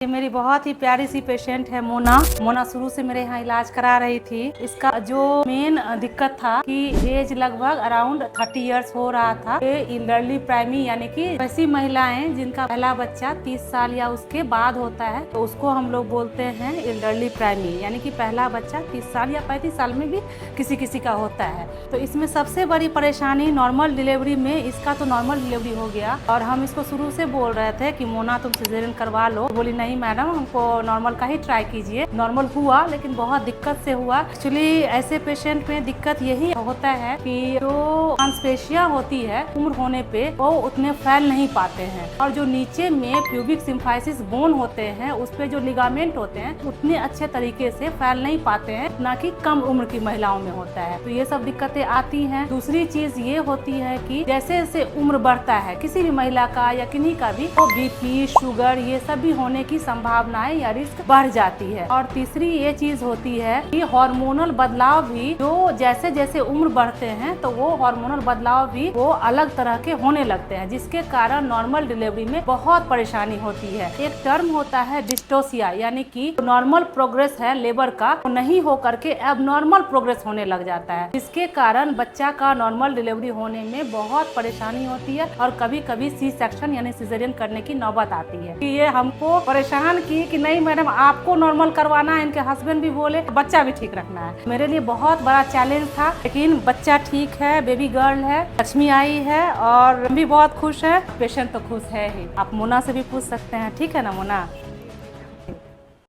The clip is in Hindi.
ये मेरी बहुत ही प्यारी सी पेशेंट है मोना। मोना शुरू से मेरे यहाँ इलाज करा रही थी। इसका जो मेन दिक्कत था कि एज लगभग अराउंड 30 इयर्स हो रहा था। ये इल्डरली प्राइमी यानी कि ऐसी महिलाएं जिनका पहला बच्चा 30 साल या उसके बाद होता है तो उसको हम लोग बोलते हैं इल्डरली प्राइमी, यानी कि पहला बच्चा 30 साल या 35 साल में भी किसी किसी का होता है। तो इसमें सबसे बड़ी परेशानी नॉर्मल डिलीवरी में, इसका तो नॉर्मल डिलीवरी हो गया और हम इसको शुरू से बोल रहे थे कि मोना तुम सिजेरियन करवा लो। बोली नहीं मैडम, हमको नॉर्मल का ही ट्राई कीजिए। नॉर्मल हुआ लेकिन बहुत दिक्कत से हुआ। एक्चुअली ऐसे पेशेंट में दिक्कत यही होता है कि जो ट्रांसपेशिया होती है उम्र होने पे वो उतने फैल नहीं पाते हैं और जो नीचे में प्यूबिक सिम्फाइसिस बोन होते हैं उस पे जो लिगामेंट होते हैं उतने अच्छे तरीके से फैल नहीं पाते हैं, ना कि कम उम्र की महिलाओं में होता है। तो ये सब दिक्कतें आती हैं। दूसरी चीज ये होती है कि जैसे जैसे उम्र बढ़ता है किसी भी महिला का या किन्हीं का भी, तो बीपी, शुगर ये सब भी होने की संभावनाएं या रिस्क बढ़ जाती है। और तीसरी ये चीज होती है कि हार्मोनल बदलाव भी, जो जैसे जैसे उम्र बढ़ते हैं तो वो हार्मोनल बदलाव भी वो अलग तरह के होने लगते हैं, जिसके कारण नॉर्मल डिलीवरी में बहुत परेशानी होती है। एक टर्म होता है डिस्टोसिया, यानी कि नॉर्मल प्रोग्रेस है लेबर का तो नहीं हो करके एबनॉर्मल प्रोग्रेस होने लग जाता है, जिसके कारण बच्चा का नॉर्मल डिलीवरी होने में बहुत परेशानी होती है और कभी कभी सी सेक्शन यानी सिजेरियन करने की नौबत आती है। ये हमको परेशान की कि नहीं मैडम आपको नॉर्मल करवाना है। इनके हस्बैंड भी बोले बच्चा भी ठीक रखना है। मेरे लिए बहुत बड़ा चैलेंज था, लेकिन बच्चा ठीक है, बेबी गर्ल है, लक्ष्मी आई है और हम भी बहुत खुश है। पेशेंट तो खुश है ही। आप मोना से भी पूछ सकते हैं, ठीक है ना मोना।